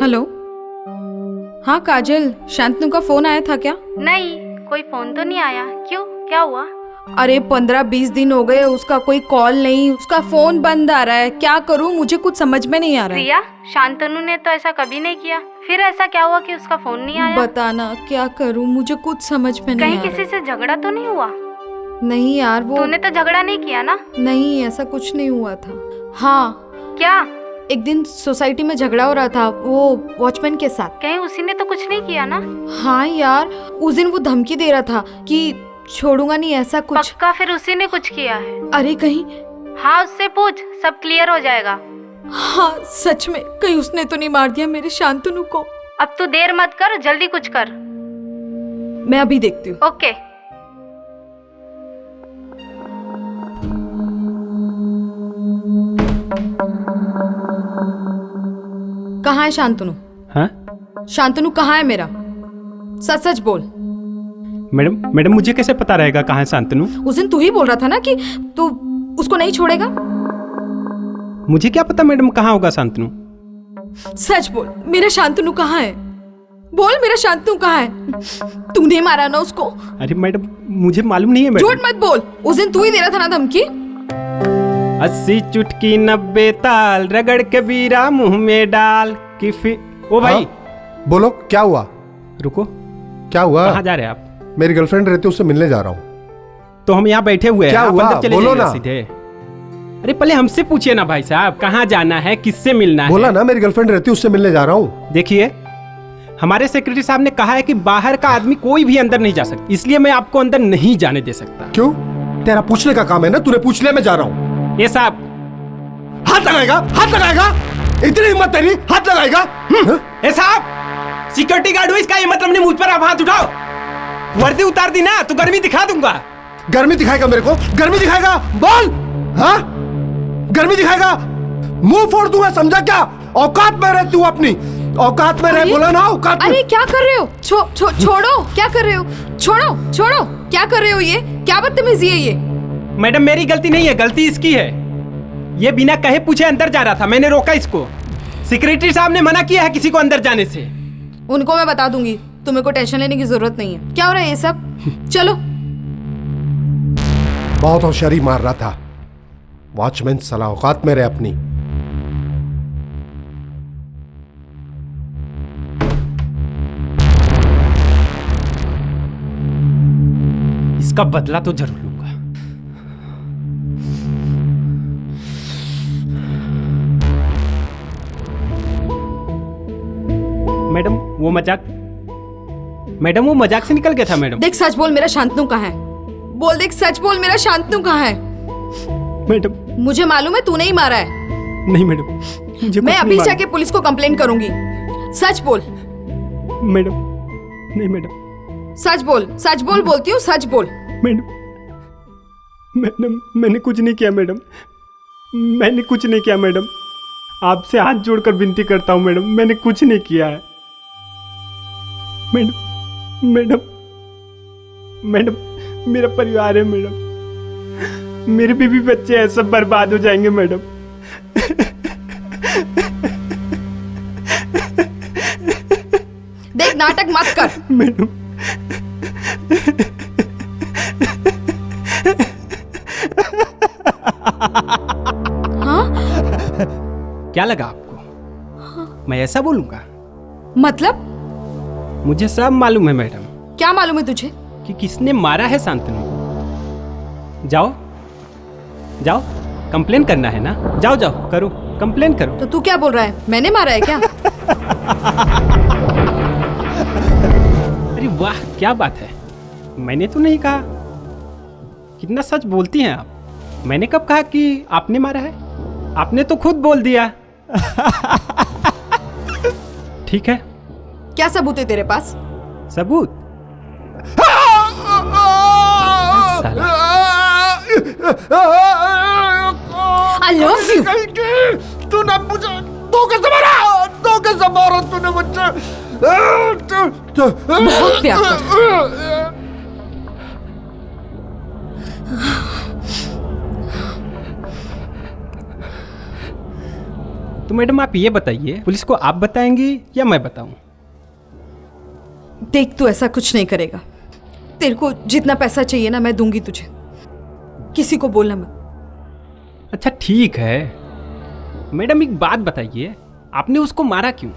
Hello. हाँ काजल, शांतनु का phone आया था क्या? नहीं, कोई फोन तो नहीं आया। क्यों, क्या हुआ? अरे 15-20 दिन हो गए, उसका कोई कॉल नहीं, उसका फोन बंद आ रहा है। क्या करूँ, मुझे कुछ समझ में नहीं आ रहा है। प्रिया, शांतनु ने तो ऐसा कभी नहीं किया। फिर ऐसा क्या हुआ कि उसका फोन नहीं आया? बताना क्या करूँ, मुझे कुछ समझ में नहीं आ रहा। कहीं किसी से झगड़ा तो नहीं हुआ? नहीं यार, वो तूने तो झगड़ा नहीं किया ना? नहीं, ऐसा कुछ नहीं हुआ था। हाँ, क्या? एक दिन सोसाइटी में झगड़ा हो रहा था, वो वॉचमैन के साथ। कहीं उसी ने तो कुछ नहीं किया ना? हाँ यार, उस दिन वो धमकी दे रहा था कि छोड़ूंगा नहीं, ऐसा कुछ। पक्का फिर उसी ने कुछ किया है? अरे कहीं। हाँ, उससे पूछ, सब क्लियर हो जाएगा। हाँ सच में, कहीं उसने तो नहीं मार दिया मेरे शांतनु को। अब तू देर मत कर, जल्दी कुछ कर। मैं अभी देखती हूँ। ओके। कहाँ है शांतनु? हाँ शांतनु कहाँ है मेरा? सच सच बोल। मैडम मुझे कैसे पता रहेगा कहाँ है शांतनु? उस दिन तू ही बोल रहा था ना कि तू उसको नहीं छोड़ेगा। मुझे क्या पता मैडम कहाँ होगा शांतनु? सच बोल, मेरा शांतनु कहाँ है? बोल, मेरा शांतनु कहाँ है? तूने मारा ना उसको? अरे मैडम मुझे मालूम नहीं है मैडम। झूठ मत बोल, उस दिन तू ही दे रहा था ना धमकी। 80 चुटकी 90 ताल, रगड़ के बीरा मुंह में डाल कि फिर। ओ भाई। हाँ? बोलो क्या हुआ? रुको, क्या हुआ? कहाँ जा रहे हैं आप? मेरी गर्लफ्रेंड रहती है, उससे मिलने जा रहा हूँ। तो हम यहाँ बैठे हुए हैं, क्या आप हुआ? अंदर चले बोलो जाइए ना। सीधे। अरे पहले हमसे पूछिए ना भाई साहब, कहाँ जाना है, किससे मिलना है? बोला ना मेरी गर्लफ्रेंड रहती है, उससे मिलने जा रहा हूँ। देखिए, हमारे सेक्रेटरी साहब ने कहा है कि बाहर का आदमी कोई भी अंदर नहीं जा सकता, इसलिए मैं आपको अंदर नहीं जाने दे सकता। क्यों? तेरा पूछने का काम है ना, तूने पूछ लिया, मैं जा रहा हूँ। ये साहब, हाथ लगाएगा? हाथ लगाएगा? इतनी हिम्मत तेरी, हाथ लगाएगा? ए साहब, सिक्योरिटी गार्ड हो, इसका ये मतलब नहीं मुझ पर आप हाथ उठाओ। वर्दी उतार दी ना तो गर्मी दिखा दूंगा। गर्मी दिखाएगा मेरे को? गर्मी दिखाएगा? बोल। हाँ, गर्मी दिखाएगा? मुंह फोड़ दूंगा, समझा क्या? औकात में रहती हूँ अपनी, औकात में रह, बोला ना औकात में। अरे क्या कर रहे हो? छोड़ो, क्या कर रहे हो? छोड़ो, क्या कर रहे हो? ये क्या बदतमीजी है ये? मैडम मेरी गलती नहीं है, गलती इसकी है। ये बिना कहे पूछे अंदर जा रहा था, मैंने रोका इसको। सेक्रेटरी साहब ने मना किया है किसी को अंदर जाने से। उनको मैं बता दूंगी, तुम्हें को टेंशन लेने की जरूरत नहीं है। क्या हो रहा है ये सब? चलो। बहुत होशियारी मार रहा था। वॉचमैन साला औकात में रहे अपनी। इसका बदला तो जरूर लूंगा। मैडम वो मजाक से निकल गया था मैडम। देख सच बोल, मेरा शांतनु कहाँ है? बोल, देख सच बोल, मेरा शांतनु कहाँ है? मैडम मुझे मालूम है तूने ही मारा है। नहीं मैडम, मुझे मैं कुछ अभी नहीं जाके पुलिस को कंप्लेंट करूंगी। सच बोल। मालूम। मैडम नहीं मैडम। सच बोल, बोलती हूँ, सच बोल। मैडम मैंने कुछ नहीं किया मैडम, मैंने कुछ नहीं किया मैडम। आपसे हाथ जोड़कर विनती करता हूँ मैडम, मैंने कुछ नहीं किया है मैडम। मैडम मेरा परिवार है मैडम, मेरे बीवी बच्चे हैं, सब बर्बाद हो जाएंगे मैडम। देख नाटक मत कर मैडम। हाँ? क्या लगा आपको? मैं ऐसा बोलूंगा? मतलब? मुझे सब मालूम है मैडम। क्या मालूम है तुझे? कि किसने मारा है शांतनु को। जाओ कंप्लेन करना है ना, जाओ करो, कंप्लेन करो। तो तू क्या बोल रहा है, मैंने मारा है क्या? अरे वाह क्या बात है, मैंने तो नहीं कहा। कितना सच बोलती हैं आप। मैंने कब कहा कि आपने मारा है? आपने तो खुद बोल दिया। ठीक है, क्या सबूत है तेरे पास? सबूत? I love you. तूने मुझे धोखे से मारा तूने मुझे। बहुत प्यार करता। तो मैडम आप ये बताइए, पुलिस को आप बताएंगी या मैं बताऊं? देख, तू ऐसा कुछ नहीं करेगा। तेरे को जितना पैसा चाहिए ना, मैं दूंगी तुझे। किसी को बोलना मत। अच्छा ठीक है। मैडम एक बात बताइए, आपने उसको मारा क्यों?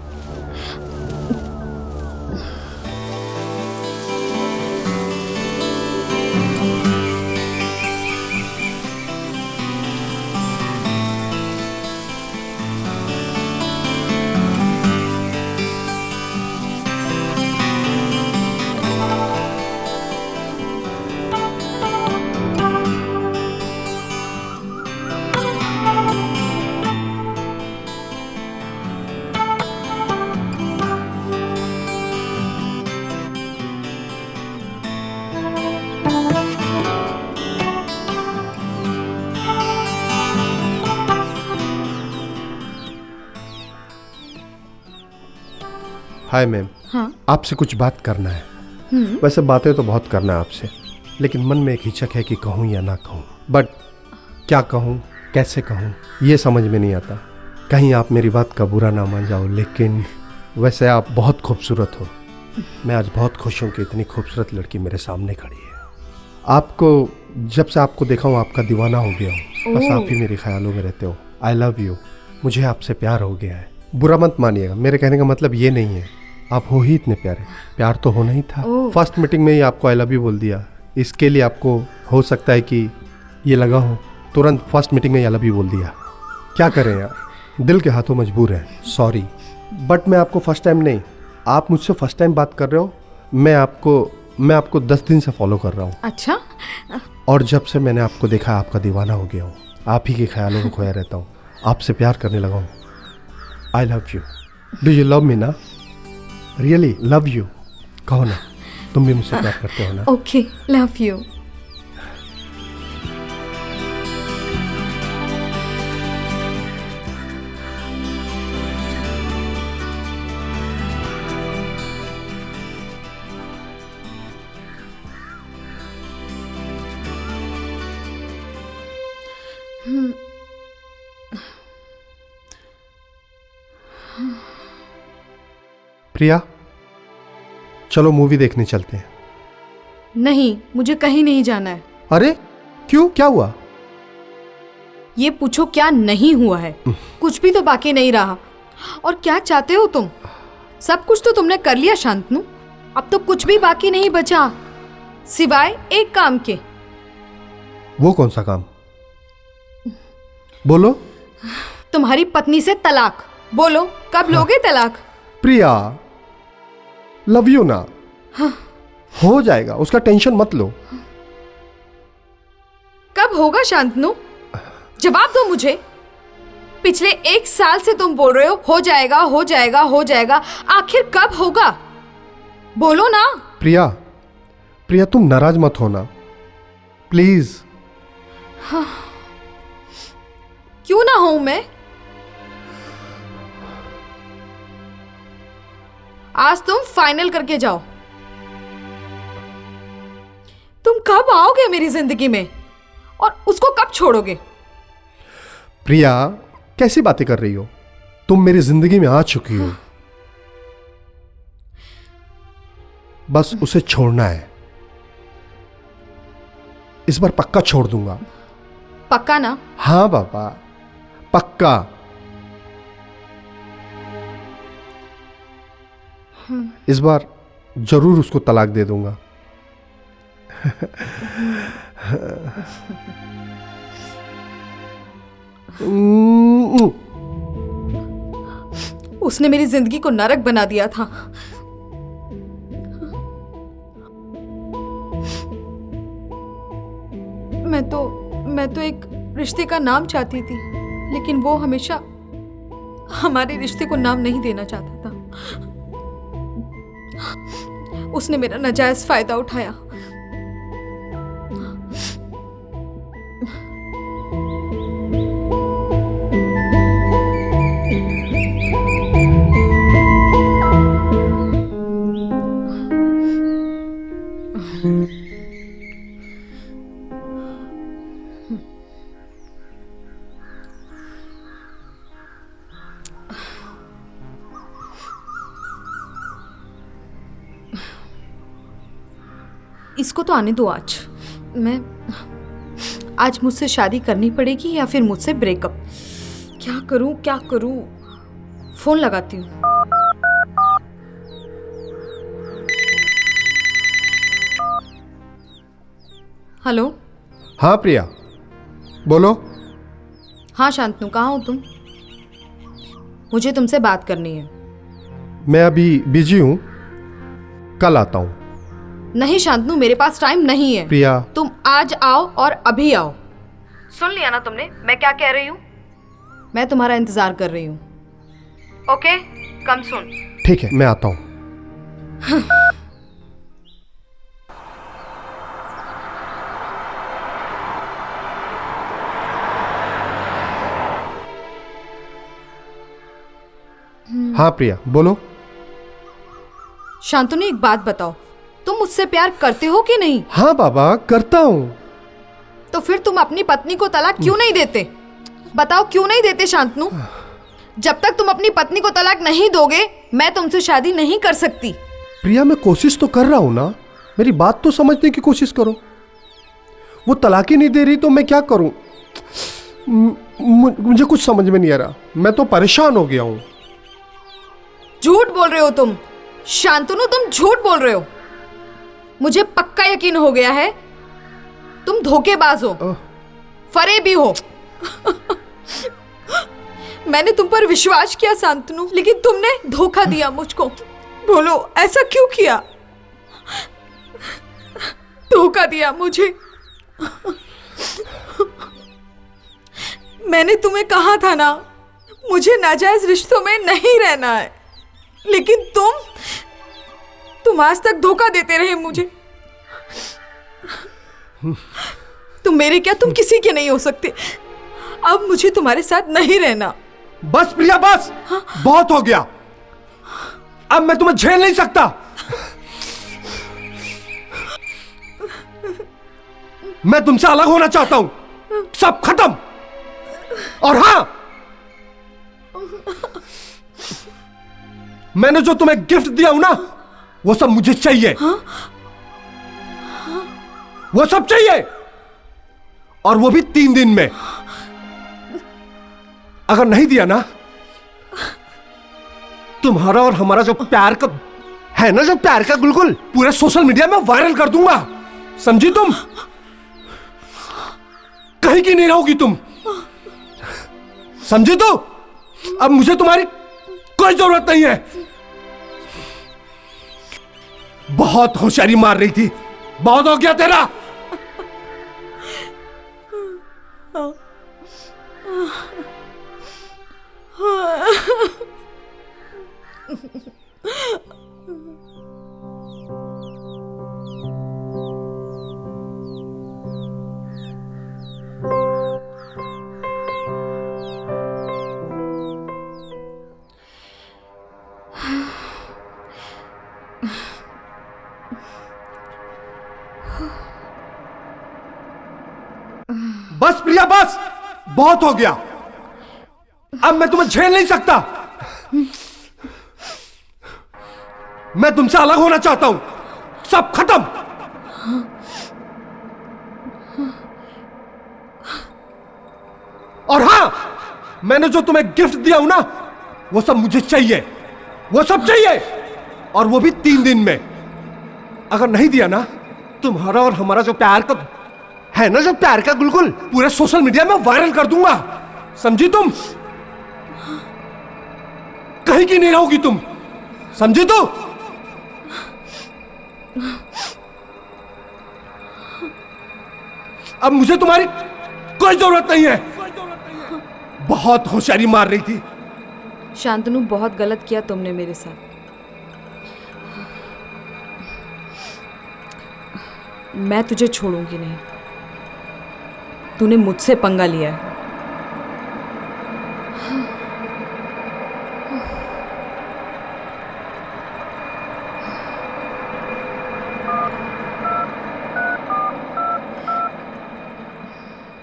Hi ma'am. हाँ। आपसे कुछ बात करना है। वैसे बातें तो बहुत करना है आपसे, लेकिन मन में एक हिचक है कि कहूँ या ना कहूँ। बट क्या कहूँ, कैसे कहूँ, ये समझ में नहीं आता। कहीं आप मेरी बात का बुरा ना मान जाओ, लेकिन वैसे आप बहुत खूबसूरत हो। मैं आज बहुत खुश हूँ कि इतनी खूबसूरत लड़की मेरे सामने खड़ी है। आपको जब से आपको देखा हूँ आपका दीवाना हो गया हूँ। बस आप ही मेरे ख्यालों में रहते हो। आई लव यू। मुझे आपसे प्यार हो गया है। बुरा मत मानिएगा, मेरे कहने का मतलब ये नहीं है। आप हो ही इतने प्यारे। प्यार तो होना ही था। फर्स्ट मीटिंग में ही आपको आई लव यू बोल दिया। इसके लिए आपको हो सकता है कि ये लगा हो, तुरंत फर्स्ट मीटिंग में आई लव यू बोल दिया। क्या करें यार, दिल के हाथों मजबूर है। सॉरी। बट मैं आपको फर्स्ट टाइम नहीं, आप मुझसे फर्स्ट टाइम बात कर रहे हो। मैं आपको 10 दिन से फॉलो कर रहा हूँ। अच्छा। और जब से मैंने आपको देखा आपका दीवाना हो गया हूँ। आप ही के ख्यालों में खोया रहता हूँ। आपसे प्यार करने लगा हूँ। I love you. Do you love me ना? Really love you. कहो ना, तुम भी मुझसे प्यार करते हो ना? Okay, love you. प्रिया, चलो मूवी देखने चलते हैं। नहीं, मुझे कहीं नहीं जाना है। अरे क्यों, क्या हुआ? ये पूछो क्या नहीं हुआ है? कुछ भी तो बाकी नहीं रहा। और क्या चाहते हो तुम? सब कुछ तो तुमने कर लिया शांतनु। अब तो कुछ भी बाकी नहीं बचा सिवाय एक काम के। वो कौन सा काम? बोलो। तुम्हारी पत्नी से तलाक। बोलो, कब लोगे तलाक? प्रिया, लव यू ना। हो जाएगा, उसका टेंशन मत लो। कब होगा शांतनु? जवाब दो मुझे। पिछले 1 साल से तुम बोल रहे हो जाएगा, हो जाएगा, हो जाएगा। आखिर कब होगा? बोलो ना। प्रिया, प्रिया तुम नाराज मत होना प्लीज। क्यों ना हूं मैं? आज तुम फाइनल करके जाओ। तुम कब आओगे मेरी जिंदगी में और उसको कब छोड़ोगे? प्रिया, कैसी बातें कर रही हो? तुम मेरी जिंदगी में आ चुकी हो। बस उसे छोड़ना है। इस बार पक्का छोड़ दूंगा। पक्का ना? हाँ बाबा, पक्का। इस बार जरूर उसको तलाक दे दूंगा। उसने मेरी जिंदगी को नरक बना दिया था। मैं तो एक रिश्ते का नाम चाहती थी, लेकिन वो हमेशा हमारे रिश्ते को नाम नहीं देना चाहता था। उसने मेरा नाजायज फायदा उठाया। इसको तो आने दो आज। मैं आज मुझसे शादी करनी पड़ेगी या फिर मुझसे ब्रेकअप। क्या करूं क्या करूं? फोन लगाती हूँ। हेलो। हाँ प्रिया, बोलो। हाँ शांतनु, कहाँ हो तुम? मुझे तुमसे बात करनी है। मैं अभी बिजी हूँ, कल आता हूँ। नहीं शांतनु, मेरे पास टाइम नहीं है। प्रिया, तुम आज आओ और अभी आओ। सुन लिया ना तुमने मैं क्या कह रही हूँ? मैं तुम्हारा इंतजार कर रही हूँ। ओके, कम सुन। ठीक है, मैं आता हूँ। हाँ प्रिया, बोलो। शांतनु, एक बात बताओ, तुम मुझसे प्यार करते हो कि नहीं? हाँ बाबा, करता हूँ। तो फिर तुम अपनी पत्नी को तलाक क्यों नहीं देते? बताओ, क्यों नहीं देते शांतनु? जब तक तुम अपनी पत्नी को तलाक नहीं दोगे मैं तुमसे शादी नहीं कर सकती। प्रिया, मैं कोशिश तो कर रहा हूं ना, मेरी बात तो समझने की कोशिश करो। वो तलाक ही नहीं दे रही तो मैं क्या करूं? मुझे कुछ समझ में नहीं आ रहा, मैं तो परेशान हो गया हूं। झूठ बोल रहे हो तुम शांतनु, तुम झूठ बोल रहे हो। मुझे पक्का यकीन हो गया है तुम धोखेबाज हो, फरेबी हो। मैंने तुम पर विश्वास किया शांतनु, लेकिन तुमने धोखा दिया मुझको। बोलो, ऐसा क्यों किया? धोखा दिया मुझे। मैंने तुम्हें कहा था ना, मुझे नाजायज रिश्तों में नहीं रहना है, लेकिन तुम आज तक धोखा देते रहे मुझे। तुम मेरे क्या, तुम किसी के नहीं हो सकते। अब मुझे तुम्हारे साथ नहीं रहना। बस प्रिया, बस। हाँ? बहुत हो गया, अब मैं तुम्हें झेल नहीं सकता। मैं तुमसे अलग होना चाहता हूं, सब खत्म। और हाँ, मैंने जो तुम्हें गिफ्ट दिया हूं ना, वो सब मुझे चाहिए। हाँ? वो सब चाहिए, और वो भी 3 दिन में। अगर नहीं दिया ना, तुम्हारा और हमारा जो प्यार का है ना, जो प्यार का गुलगुल, पूरे सोशल मीडिया में वायरल कर दूंगा। समझी तुम? कहीं की नहीं रहोगी तुम, समझी? तो अब मुझे तुम्हारी कोई जरूरत नहीं है। बहुत होशियारी मार रही थी, बहुत हो गया तेरा। बस प्रिया, बस। बहुत हो गया, अब मैं तुम्हें झेल नहीं सकता। मैं तुमसे अलग होना चाहता हूं, सब खत्म। और हाँ, मैंने जो तुम्हें गिफ्ट दिया हूं ना, वो सब मुझे चाहिए। वो सब चाहिए, और वो भी 3 दिन में। अगर नहीं दिया ना, तुम्हारा और हमारा जो प्यार का है ना, जो प्यार का गुलगुल, पूरे सोशल मीडिया में वायरल कर दूंगा। समझी तुम? कहीं की नहीं रहोगी तुम, समझी? तो अब मुझे तुम्हारी कोई जरूरत नहीं है। बहुत होशियारी मार रही थी। शांतनु, बहुत गलत किया तुमने मेरे साथ। मैं तुझे छोड़ूंगी नहीं। तूने मुझसे पंगा लिया है।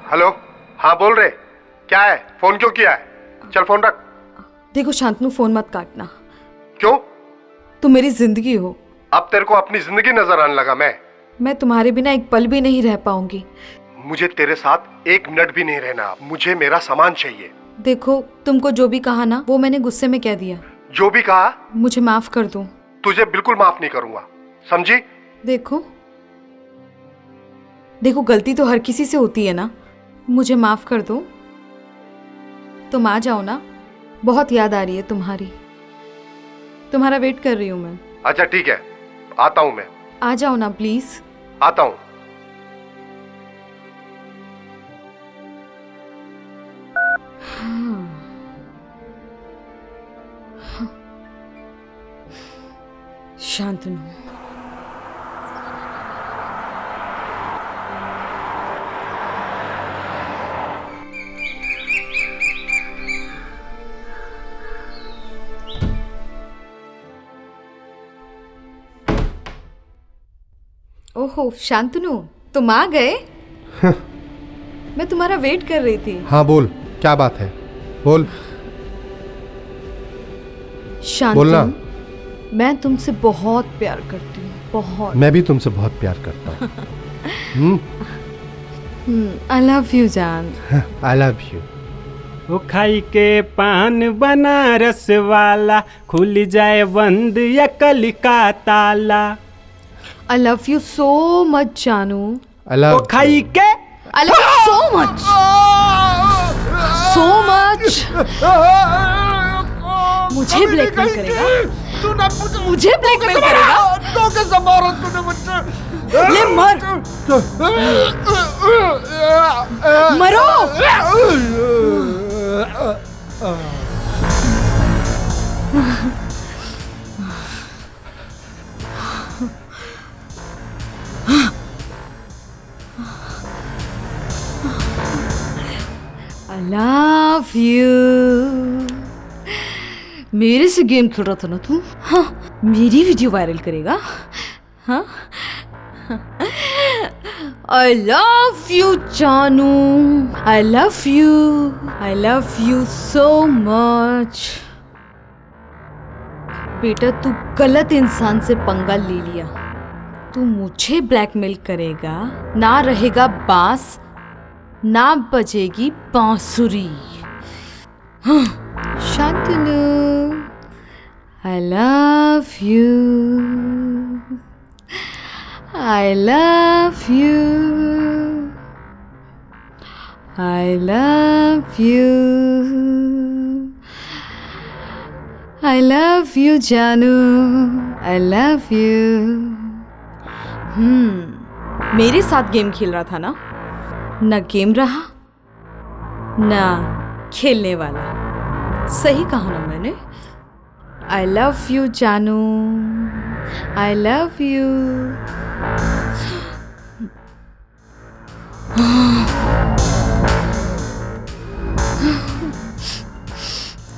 हेलो, हाँ बोल रहे। क्या है, फोन क्यों किया है? चल फोन रख। देखो शांतनु, फोन मत काटना। क्यों? तुम मेरी जिंदगी हो। अब तेरे को अपनी जिंदगी नजर आने लगा? मैं तुम्हारे बिना एक पल भी नहीं रह पाऊंगी। मुझे तेरे साथ एक मिनट भी नहीं रहना। मुझे मेरा सामान चाहिए। देखो, तुमको जो भी कहा ना वो मैंने गुस्से में कह दिया। जो भी कहा मुझे माफ कर दो। तुझे बिल्कुल माफ नहीं करूंगा, समझी? देखो गलती तो हर किसी से होती है ना। मुझे माफ कर दो। तुम आ जाओ ना, बहुत याद आ रही है तुम्हारी। तुम्हारा वेट कर रही हूँ मैं। अच्छा ठीक है, आता हूँ मैं। आ जाओ ना प्लीज। आता हूँ। शांतनु, ओहो शांतनु, तुम आ गए? मैं तुम्हारा वेट कर रही थी। हाँ बोल, क्या बात है? बोल। बोलना। शांतनु, मैं तुमसे बहुत प्यार करती हूँ, बहुत। मैं भी तुमसे बहुत प्यार करता हूँ। आई लव यू जान। आई लव यू। वो खाई के पान बनारस वाला, खुल जाए बंद या कल का ताला। I love you so much जानू। I love. वो खाई के I love you so much, so much. मुझे ब्लैकमेल करेगा? मुझे ब्लैकमेल करेगा? ले मर, मरो। I love you। मेरे से गेम खेल रहा था ना तू? हाँ, मेरी वीडियो वायरल करेगा? हाँ? I love you जानू। I love you। I love you so much। बेटा, तू गलत इंसान से पंगा ले लिया। तू मुझे ब्लैकमेल करेगा, ना रहेगा बांस, ना बजेगी बांसुरी। हाँ, Shantanu, I love you। I love you। I love you। I love you जानू। I love you। मेरे साथ गेम खेल रहा था ना? ना गेम रहा, ना खेलने वाला। सही कहा ना मैंने? I love you जानू। I love you।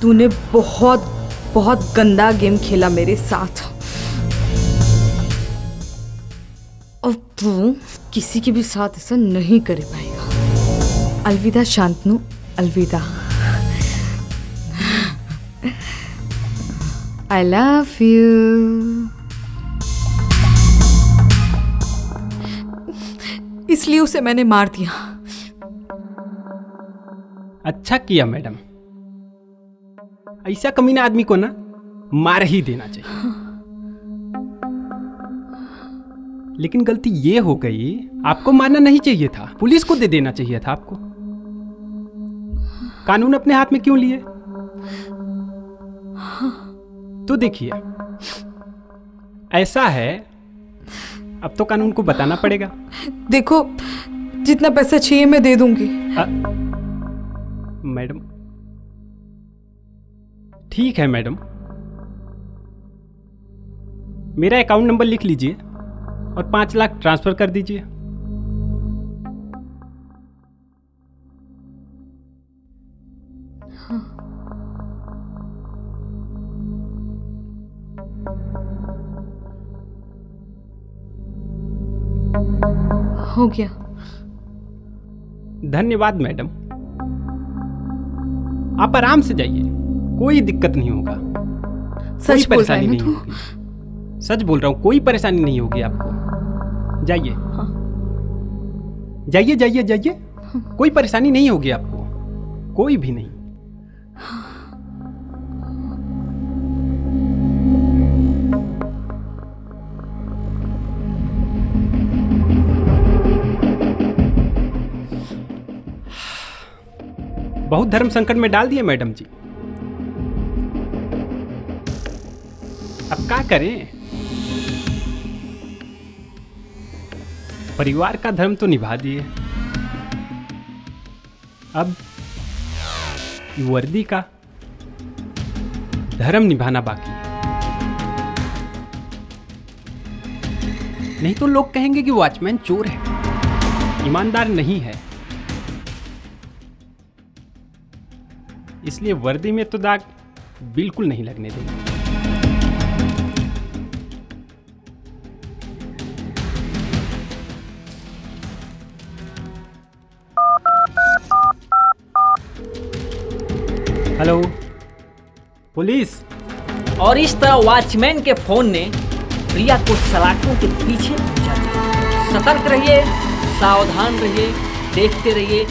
तूने बहुत बहुत गंदा गेम खेला मेरे साथ। और तू किसी के भी साथ ऐसा नहीं कर पाएगा। अलविदा शांतनु, अलविदा। I love you। इसलिए उसे मैंने मार दिया। अच्छा किया मैडम, ऐसा कमीना आदमी को ना मार ही देना चाहिए। लेकिन गलती ये हो गई, आपको मारना नहीं चाहिए था, पुलिस को दे देना चाहिए था आपको। कानून अपने हाथ में क्यों लिए? तो देखिए, ऐसा है, अब तो कानून को बताना पड़ेगा। देखो, जितना पैसा चाहिए मैं दे दूंगी। मैडम ठीक है मैडम, मेरा अकाउंट नंबर लिख लीजिए और 5 लाख ट्रांसफर कर दीजिए। हो गया। धन्यवाद मैडम, आप आराम से जाइए, कोई दिक्कत नहीं होगा। सच बोल रहा है नहीं ना तू? होगी। सच बोल रहा हूँ, कोई परेशानी नहीं होगी आपको। जाइए जाइए जाइए जाइए, कोई परेशानी नहीं होगी आपको, कोई भी नहीं। बहुत धर्म संकट में डाल दिए मैडम जी, अब क्या करें? परिवार का धर्म तो निभा दिए, अब वर्दी का धर्म निभाना बाकी है। नहीं तो लोग कहेंगे कि वॉचमैन चोर है, ईमानदार नहीं है। इसलिए वर्दी में तो दाग बिल्कुल नहीं लगने देंगे। Hello police. और इस तरह वॉचमैन के फोन ने प्रिया को सलाखों के पीछे पहुंचा दिया। सतर्क रहिए, सावधान रहिए, देखते रहिए